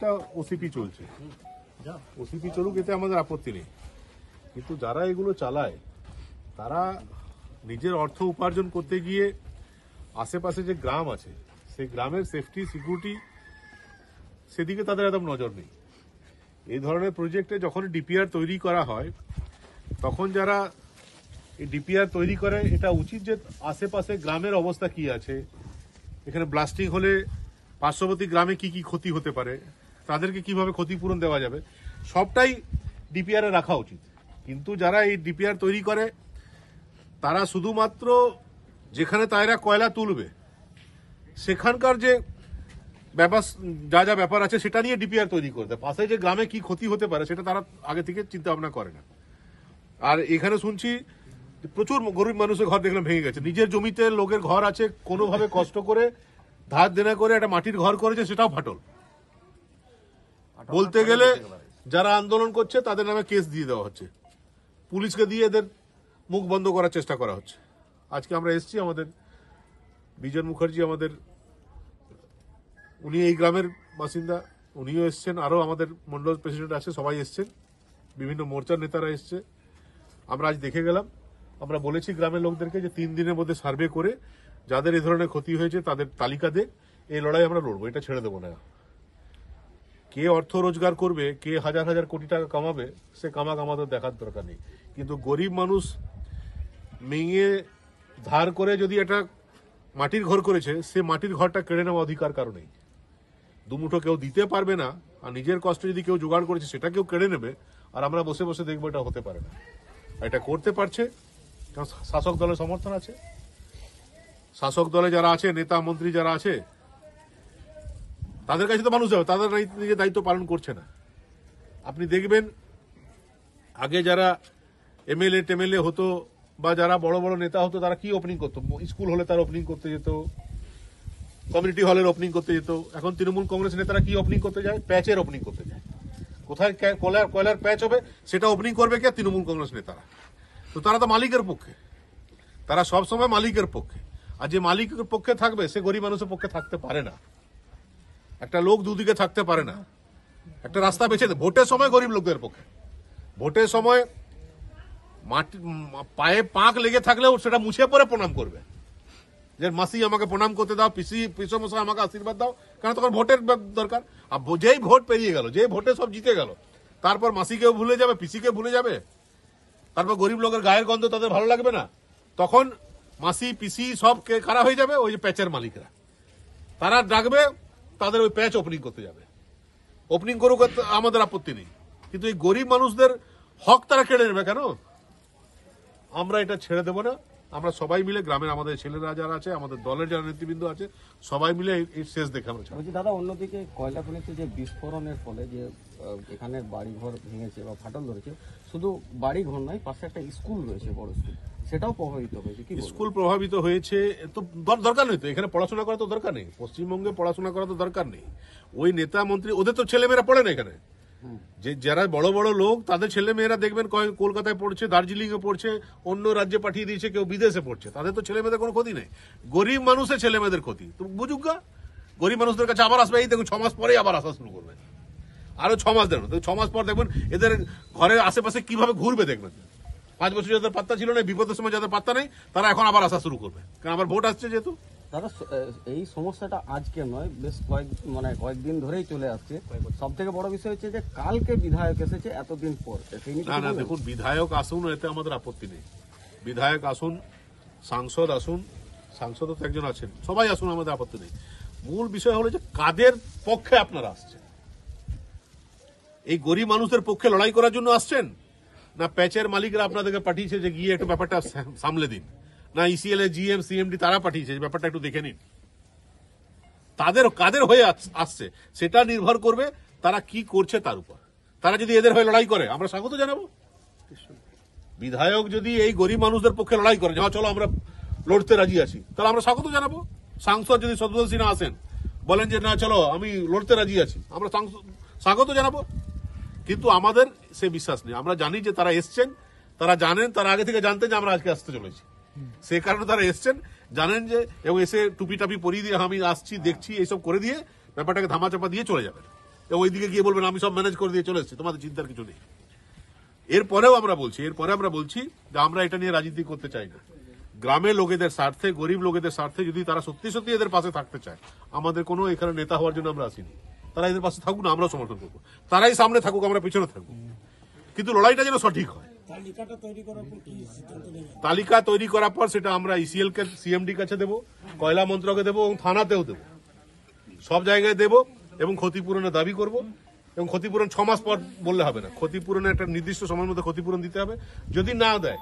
এটা ওসিপি চলছে, ওসিপি চলুক, এতে আমাদের আপত্তি নেই, কিন্তু যারা এগুলো চালায় তারা নিজের অর্থ উপার্জন করতে গিয়ে আশেপাশে যে গ্রাম আছে সেই গ্রামের সেফটি সিকিউরিটি সেদিকে তাদের একদম নজর নেই। এই ধরনের প্রজেক্টে যখন ডিপিআর তৈরি করা হয় তখন যারা এই ডিপিআর তৈরি করে এটা উচিত যে আশেপাশে গ্রামের অবস্থা কি আছে, এখানে ব্লাস্টিং হলে পার্শ্ববর্তী গ্রামে কি কি ক্ষতি হতে পারে, তাদেরকে কিভাবে ক্ষতিপূরণ দেওয়া যাবে, সবটাই ডিপিআর এ রাখা উচিত। কিন্তু যারা এই ডিপিআর তৈরি করে তারা শুধুমাত্র যেখানে তারা কয়লা তুলবে সেখানকার যে যা যা ব্যাপার আছে সেটা নিয়ে ডিপিআর তৈরি করে দেয়, পাশে যে গ্রামে কি ক্ষতি হতে পারে সেটা তারা আগে থেকে চিন্তা ভাবনা করে না। আর এখানে শুনছি প্রচুর গরিব মানুষের ঘর দেখলাম ভেঙে গেছে, নিজের জমিতে লোকের ঘর আছে, কোনোভাবে কষ্ট করে ধার দেনা করে একটা মাটির ঘর করেছে, সেটাও ফাটল। বলতে গেলে যারা আন্দোলন করছে তাদের নামে কেস দিয়ে দেওয়া হচ্ছে, পুলিশকে দিয়ে এদের মুখ বন্ধ করার চেষ্টা করা হচ্ছে। আজকে আমরা এসছি, আমাদের বিজন মুখার্জি আমাদের, উনি এই গ্রামের বাসিন্দা, উনিও এসছেন, আরো আমাদের মন্ডল প্রেসিডেন্ট আছে, সবাই এসছেন, বিভিন্ন মোর্চার নেতারা এসছে। আমরা আজ দেখে গেলাম, আমরা বলেছি গ্রামের লোকদেরকে যে 3 দিনের মধ্যে সার্ভে করে যাদের এই ধরনের ক্ষতি হয়েছে তাদের তালিকা দে, এই লড়াই আমরা লড়বো, এটা ছেড়ে দেবো না। কে অর্থ রোজগার করবে, কে হাজার হাজার কোটি টাকা কামাবে, সে কামাক আমাদের দেখার দরকার নেই, কিন্তু গরিব মানুষ মেয়ে ধার করে যদি একটা মাটির ঘর করেছে, সে মাটির ঘরটা কেড়ে নেওয়া অধিকার কারো নেই। দুমুঠো কেউ দিতে পারবে না, আর নিজের কষ্টে যদি কেউ জোগাড় করেছে সেটা কেউ কেড়ে নেবে, আর আমরা বসে বসে দেখবো, এটা হতে পারে না। এটা করতে পারছে কারণ শাসক দলের সমর্থন আছে, শাসক দলে যারা আছে, নেতা মন্ত্রী যারা আছে, তাদের কাছে তো মানুষ যাবে, তাদের নিজের দায়িত্ব পালন করছে না। আপনি দেখবেন আগে যারা এমএলএ টেমএলএ হতো বা যারা বড় বড় নেতা হতো তারা কি ওপেনিং করতো, স্কুল হলে তার ওপেনিং করতে যেত, কমিউনিটি হলের ওপেনিং করতে যেত। এখন তৃণমূল কংগ্রেস নেতারা কি ওপেনিং করতে যায়, প্যাচের ওপেনিং করতে যায়। কোথায় কয়লার প্যাচ হবে সেটা ওপেনিং করবে কে, তৃণমূল কংগ্রেস নেতারা। তো তারা তো মালিকের পক্ষে, তারা সবসময় মালিকের পক্ষে, আর যে মালিকের পক্ষে থাকবে সে গরিব মানুষের পক্ষে থাকতে পারে না। একটা লোক দুদিকে থাকতে পারে না, একটা রাস্তা বেছে দেয়। ভোটের সময় গরিব লোকদের পক্ষে, ভোটের সময় মাটি পায়ে পাঁক লেগে থাকলেও সেটা মুছে পরে প্রণাম করবে, যে মাসি আমাকে প্রণাম করতে দাও, পিসমশাই আমাকে আশীর্বাদ দাও, কারণ তখন ভোটের দরকার। আর যেই ভোট পেরিয়ে গেল, যেই ভোটে সব জিতে গেল, তারপর মাসিকেও ভুলে যাবে, পিসিকে ভুলে যাবে, তারপর গরিব লোকের গায়ের গন্ধ তাদের ভালো লাগবে না, তখন মাসি পিসি সব খারাপ হয়ে যাবে। ওই যে প্যাচের মালিকরা তারা ডাকবে, তাদের ওই প্যাচ ওপেনিং করতে যাবে, ওপেনিং করুক, আমাদের আপত্তি নেই, কিন্তু এই গরিব মানুষদের হক তারা কেড়ে নেবে কেন? আমরা এটা ছেড়ে দেবো না। আমরা সবাই মিলে, গ্রামের আমাদের ছেলেরা যারা আছে, আমাদের দলের যারা নেতৃবৃন্দ আছে, সবাই মিলে এই শেষ দেখে আমরা বলছি। দাদা, অন্যদিকে কয়লা খনিতে যে বিস্ফোরণের ফলে যে এখানে বাড়িঘর ভেঙেছে বা ফাটল ধরেছে, শুধু বাড়িঘর নয়, পাশে একটা স্কুল রয়েছে, বড় স্কুল, সেটাও প্রভাবিত হয়েছে। কি স্কুল প্রভাবিত হয়েছে? তো দরকার নেই, তো এখানে পড়াশোনা করা তো দরকার নেই, পশ্চিমবঙ্গে পড়াশোনা করা তো দরকার নেই। ওই নেতা মন্ত্রী, ওদের তো ছেলেমেয়েরা পড়ে না এখানে, যে যারা বড় বড় লোক তাদের ছেলে মেয়েরা দেখবেন কলকাতায় পড়ছে, দার্জিলিং এ পড়ছে, অন্য রাজ্যে পাঠিয়ে দিয়েছে, কেউ বিদেশে পড়ছে, তাদের তো ছেলে মেয়েদের কোনো ক্ষতি নেই। গরিব মানুষের ছেলে মেয়েদের ক্ষতি তো বুঝুক গা। গরিব মানুষদের কাছে আবার আসবে, এই দেখুন 6 মাস পরেই আবার আসা শুরু করবে, আরো 6 মাস দেন, 6 মাস পর দেখবেন এদের ঘরের আশেপাশে কিভাবে ঘুরবে দেখবেন। 5 বছর যাদের পাত্তা ছিল না, বিপদের সময় যাদের পাত্তা নেই, তারা এখন আবার আসা শুরু করবে, কারণ আবার ভোট আসছে যেহেতু। দাদা, এই সমস্যাটা আজকে নয়, বেশ কয়েকদিন ধরেই চলে আসছে। সব থেকে বড় বিষয় হচ্ছে যে কালকে বিধায়ক এসেছে এতদিন পর। না, দেখুন, বিধায়ক আসুন, এতে আমাদের আপত্তি নেই, বিধায়ক আসুন, সাংসদ আসুন, সাংসদ তো একজন আছেন, সবাই আসুন, আমাদের আপত্তি নেই। মূল বিষয় হলো যে কাদের পক্ষে আপনারা আসছেন, এই গরিব মানুষদের পক্ষে লড়াই করার জন্য আসছেন, না প্যাচের মালিকরা আপনাদেরকে পাঠিয়েছে যে গিয়ে একটু ব্যাপারটা সামলে দিন, না ইসিএল এর জিএম সিএমডি তারা পাঠিয়েছে যে ব্যাপারটা একটু দেখে নিন। তাদের কাদের হয়ে আসছে সেটা নির্ভর করবে তারা কি করছে তার উপর। তারা যদি এদের হয়ে লড়াই করে আমরা স্বাগত জানাবো। বিধায়ক যদি এই গরিব মানুষদের পক্ষে লড়াই করে, চলো আমরা লড়তে রাজি আছি, তাহলে আমরা স্বাগত জানাবো। সাংসদ যদি শত্রুঘ্ন সিনহা আসেন, বলেন যে না চলো আমি লড়তে রাজি আছি, আমরা স্বাগত জানাবো। কিন্তু আমাদের সে বিশ্বাস নেই। আমরা জানি যে তারা এসছেন, তারা জানেন, তারা আগে থেকে জানতেন যে আমরা আজকে আসতে চলেছি, সে কারণে তারা এসছেন, জানেন যে, এবং এসে টুপি টাপি পরিয়ে দিয়ে আমি আসছি দেখছি এইসব করে দিয়ে ব্যাপারটাকে ধামাচাপা দিয়ে চলে যাবেন, এবং ওইদিকে গিয়ে বলবেন আমি সব ম্যানেজ করে দিয়ে চলে এসেছি, তোমাদের চিন্তার কিছু নেই। এরপরে আমরা বলছি যে আমরা এটা নিয়ে রাজনীতি করতে চাই না। গ্রামের লোকেদের স্বার্থে, গরিব লোকেদের স্বার্থে যদি তারা সত্যি সত্যি এদের পাশে থাকতে চায়, আমাদের কোনো এখানে নেতা হওয়ার জন্য আমরা আসিনি, তারা এদের পাশে থাকুক না, আমরাও সমর্থন করবো, তারাই সামনে থাকুক, আমরা পিছনে থাকবো, কিন্তু লড়াইটা যেন সঠিক হয়। তালিকা তৈরি করার পর সেটা আমরা ইসিএল কে, সিএমডি কাছে দেবো, কয়লা মন্ত্রকে দেবো, এবং থানাতেও দেবো, সব জায়গায় দেবো, এবং ক্ষতিপূরণের দাবি করব। এবং ক্ষতিপূরণ 6 মাস পর বললে হবে না, ক্ষতিপূরণের একটা নির্দিষ্ট সময়ের মধ্যে ক্ষতিপূরণ দিতে হবে। যদি না দেয়